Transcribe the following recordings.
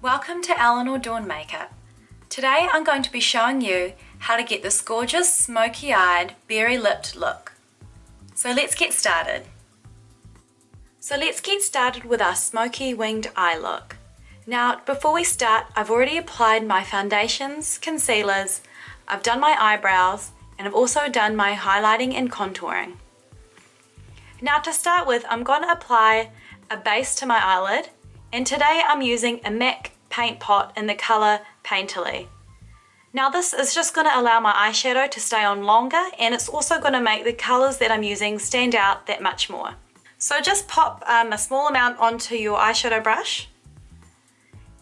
Welcome to Eleanor Dawn Makeup. Today I'm going to be showing you how to get this gorgeous smoky-eyed, berry-lipped look. So let's get started. With our smoky winged eye look. Now before we start, I've already applied my foundations, concealers, I've done my eyebrows, and I've also done my highlighting and contouring. Now to start with, I'm going to apply a base to my eyelid, and today I'm using a MAC Paintpot in the colour Painterly. Now this is just going to allow my eyeshadow to stay on longer, and it's also going to make the colours that I'm using stand out that much more. So just pop a small amount onto your eyeshadow brush,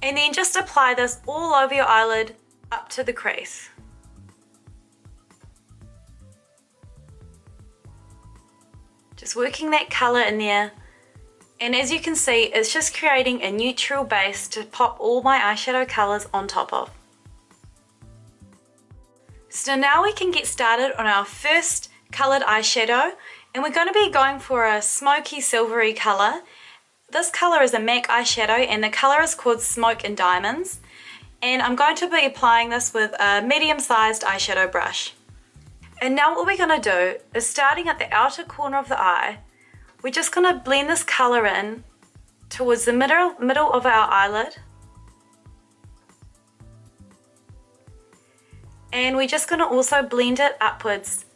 and then just apply this all over your eyelid up to the crease. Just working that colour in there. And as you can see, it's just creating a neutral base to pop all my eyeshadow colours on top of. So now we can get started on our first coloured eyeshadow, and we're going to be going for a smoky silvery colour. This colour is a MAC eyeshadow and the colour is called Smoke and Diamonds. And I'm going to be applying this with a medium-sized eyeshadow brush. And now what we're going to do is, starting at the outer corner of the eye, we're just going to blend this colour in towards the middle of our eyelid. And we're just going to also blend it upwards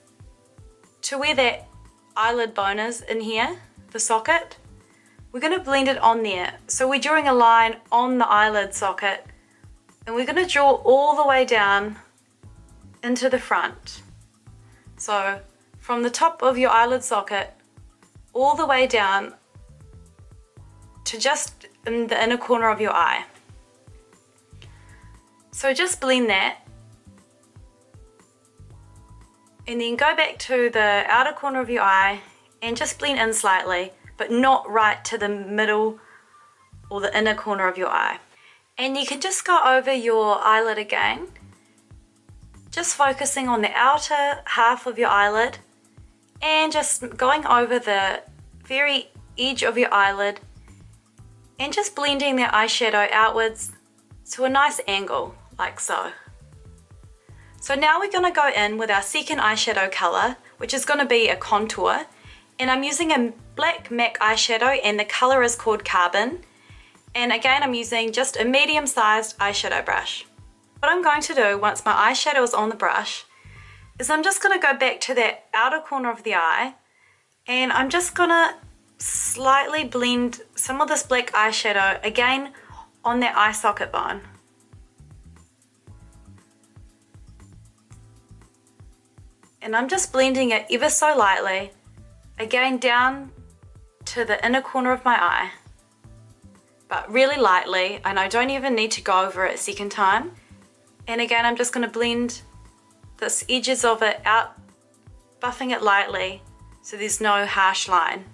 to where that eyelid bone is in here, the socket. We're going to blend it on there. So we're drawing a line on the eyelid socket, and we're going to draw all the way down into the front. So from the top of your eyelid socket all the way down to just in the inner corner of your eye. So just blend that, and then go back to the outer corner of your eye and just blend in slightly, but not right to the middle or the inner corner of your eye. And you can just go over your eyelid again, just focusing on the outer half of your eyelid and just going over the very edge of your eyelid and just blending the eyeshadow outwards to a nice angle, like so. So now we're going to go in with our second eyeshadow colour, which is going to be a contour, and I'm using a black MAC eyeshadow and the colour is called Carbon, and again I'm using just a medium-sized eyeshadow brush. What I'm going to do once my eyeshadow is on the brush is I'm just going to go back to that outer corner of the eye, and I'm just going to slightly blend some of this black eyeshadow again on that eye socket bone. And I'm just blending it ever so lightly, again down to the inner corner of my eye, but really lightly, and I don't even need to go over it a second time. And again, I'm just going to blend the edges of it out, buffing it lightly so there's no harsh line.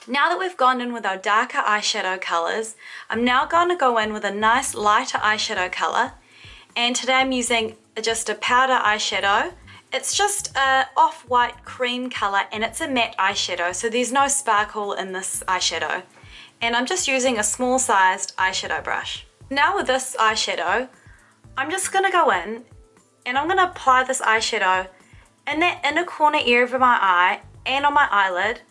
Now that we've gone in with our darker eyeshadow colours, I'm now going to go in with a nice lighter eyeshadow colour, and today I'm using just a powder eyeshadow. It's just a off-white cream colour and it's a matte eyeshadow, so there's no sparkle in this eyeshadow. And I'm just using a small sized eyeshadow brush. Now with this eyeshadow, I'm just going to go in and I'm going to apply this eyeshadow in that inner corner area of my eye and on my eyelid,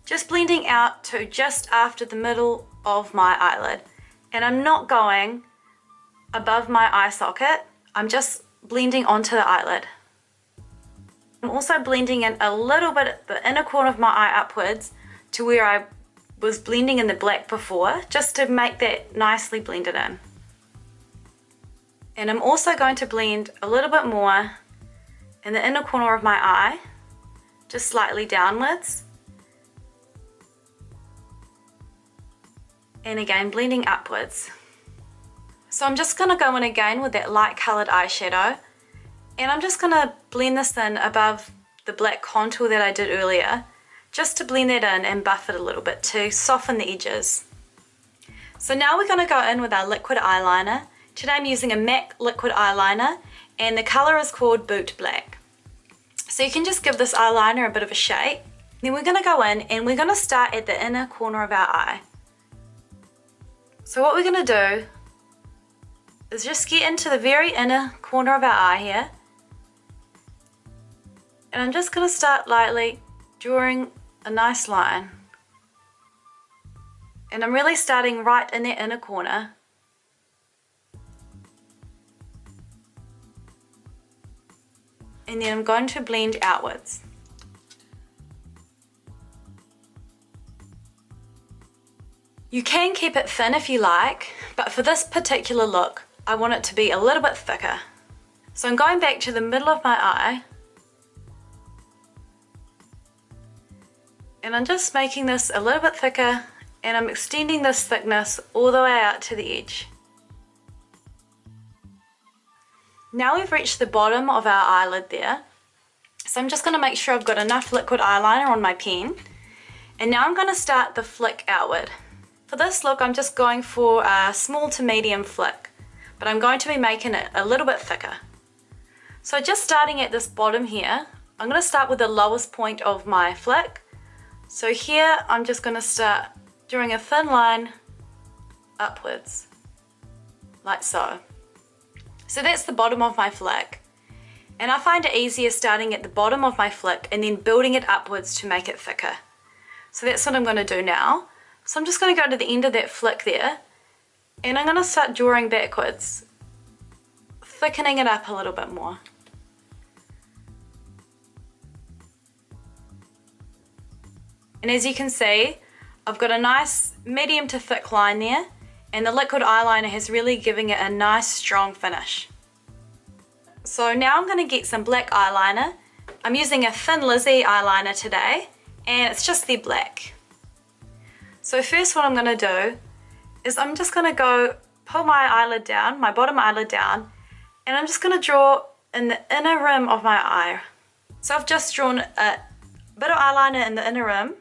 just blending out to just after the middle of my eyelid. And I'm not going above my eye socket, I'm just blending onto the eyelid. I'm also blending in a little bit at the inner corner of my eye upwards to where I was blending in the black before, just to make that nicely blended in. And I'm also going to blend a little bit more in the inner corner of my eye, just slightly downwards. And again, blending upwards. So I'm just going to go in again with that light coloured eyeshadow, and I'm just going to blend this in above the black contour that I did earlier, just to blend that in and buff it a little bit to soften the edges. So now we're going to go in with our liquid eyeliner. Today I'm using a MAC liquid eyeliner and the colour is called Boot Black. So you can just give this eyeliner a bit of a shake. Then we're going to go in and we're going to start at the inner corner of our eye. So what we're going to do is just get into the very inner corner of our eye here. And I'm just going to start lightly drawing a nice line. And I'm really starting right in that inner corner. And then I'm going to blend outwards. You can keep it thin if you like, but for this particular look, I want it to be a little bit thicker. So I'm going back to the middle of my eye, and I'm just making this a little bit thicker, and I'm extending this thickness all the way out to the edge. Now we've reached the bottom of our eyelid there, so I'm just going to make sure I've got enough liquid eyeliner on my pen, and now I'm going to start the flick outward. For this look, I'm just going for a small to medium flick, but I'm going to be making it a little bit thicker. So just starting at this bottom here, I'm going to start with the lowest point of my flick. So here, I'm just going to start drawing a thin line upwards, like so. So that's the bottom of my flick. And I find it easier starting at the bottom of my flick and then building it upwards to make it thicker. So that's what I'm going to do now. So I'm just going to go to the end of that flick there, and I'm going to start drawing backwards, thickening it up a little bit more. And as you can see, I've got a nice medium to thick line there, and the liquid eyeliner has really given it a nice strong finish. So now I'm going to get some black eyeliner. I'm using a thin Lizzy eyeliner today, and it's just the black. So first what I'm going to do is I'm just going to go pull my eyelid down, my bottom eyelid down, and I'm just going to draw in the inner rim of my eye. So I've just drawn a bit of eyeliner in the inner rim,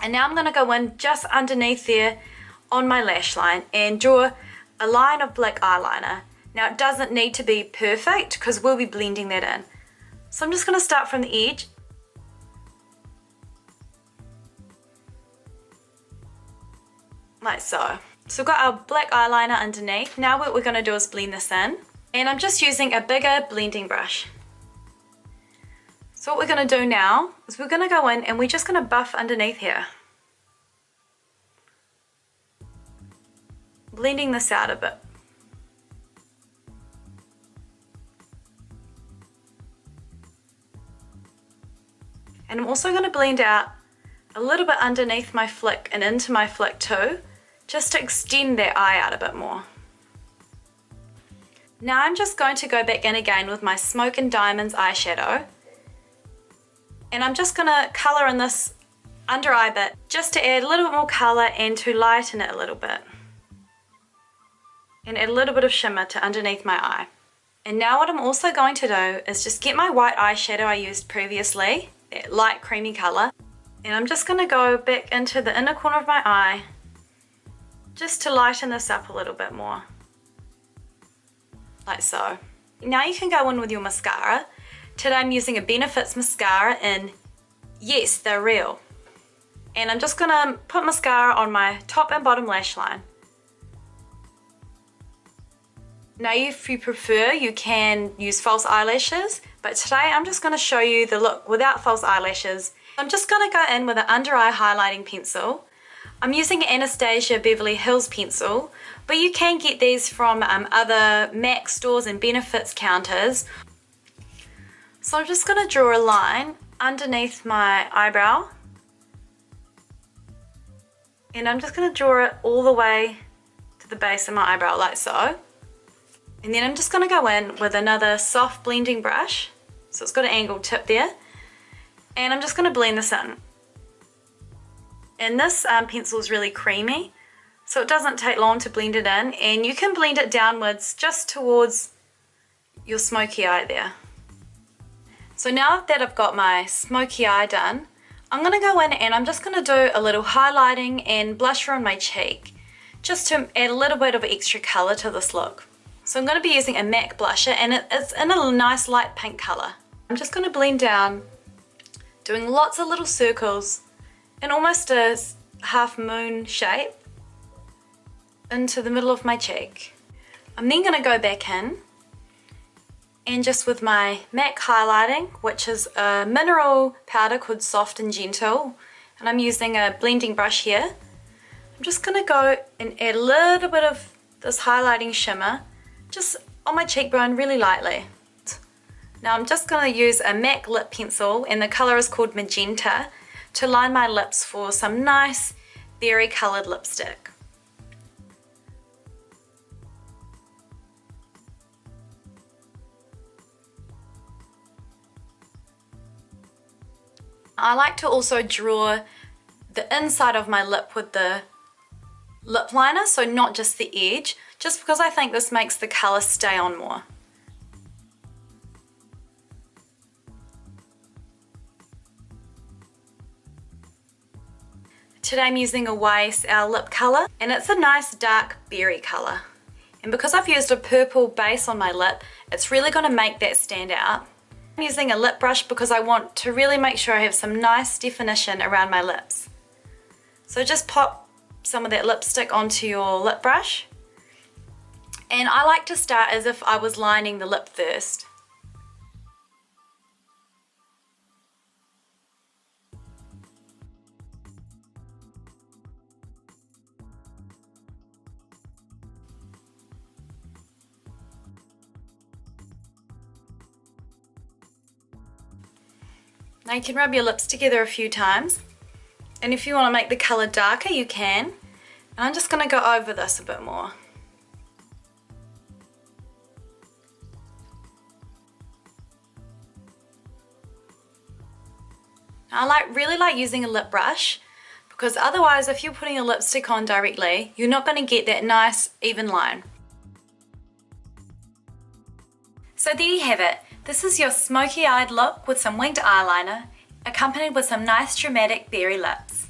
and now I'm going to go in just underneath there on my lash line and draw a line of black eyeliner. Now it doesn't need to be perfect because we'll be blending that in. So I'm just going to start from the edge. Like so. So we've got our black eyeliner underneath. Now what we're going to do is blend this in. And I'm just using a bigger blending brush. So what we're going to do now is we're going to go in and we're just going to buff underneath here. Blending this out a bit. And I'm also going to blend out a little bit underneath my flick and into my flick too, just to extend that eye out a bit more. Now I'm just going to go back in again with my Smoke and Diamonds eyeshadow, and I'm just going to colour in this under eye bit just to add a little bit more colour and to lighten it a little bit, and add a little bit of shimmer to underneath my eye. And now what I'm also going to do is just get my white eyeshadow I used previously, that light creamy colour, and I'm just going to go back into the inner corner of my eye just to lighten this up a little bit more, like so. Now you can go in with your mascara. Today I'm using a Benefits mascara in Yes, They're Real. And I'm just going to put mascara on my top and bottom lash line. Now if you prefer, you can use false eyelashes, but today I'm just going to show you the look without false eyelashes. I'm just going to go in with an under eye highlighting pencil. I'm using an Anastasia Beverly Hills pencil, but you can get these from other MAC stores and Benefits counters. So I'm just going to draw a line underneath my eyebrow, and I'm just going to draw it all the way to the base of my eyebrow like so. And then I'm just going to go in with another soft blending brush, so it's got an angled tip there, and I'm just going to blend this in. And this pencil is really creamy, so it doesn't take long to blend it in, and you can blend it downwards just towards your smoky eye there. So now that I've got my smoky eye done, I'm going to go in and I'm just going to do a little highlighting and blusher on my cheek, just to add a little bit of extra colour to this look. So I'm going to be using a MAC blusher, and it's in a nice light pink colour. I'm just going to blend down, doing lots of little circles in almost a half moon shape into the middle of my cheek. I'm then going to go back in and just with my MAC highlighting, which is a mineral powder called Soft and Gentle, and I'm using a blending brush here. I'm just going to go and add a little bit of this highlighting shimmer just on my cheekbone really lightly. Now I'm just going to use a MAC lip pencil, and the colour is called Magenta, to line my lips for some nice berry coloured lipstick. I like to also draw the inside of my lip with the lip liner, so not just the edge, just because I think this makes the colour stay on more. Today I'm using a YSL lip colour, and it's a nice dark berry colour. And because I've used a purple base on my lip, it's really going to make that stand out. I'm using a lip brush because I want to really make sure I have some nice definition around my lips. So just pop some of that lipstick onto your lip brush. And I like to start as if I was lining the lip first. Now you can rub your lips together a few times, and if you want to make the colour darker you can, and I'm just going to go over this a bit more. Now I really like using a lip brush, because otherwise if you're putting a lipstick on directly, you're not going to get that nice even line. So there you have it. This is your smoky eyed look with some winged eyeliner, accompanied with some nice dramatic berry lips.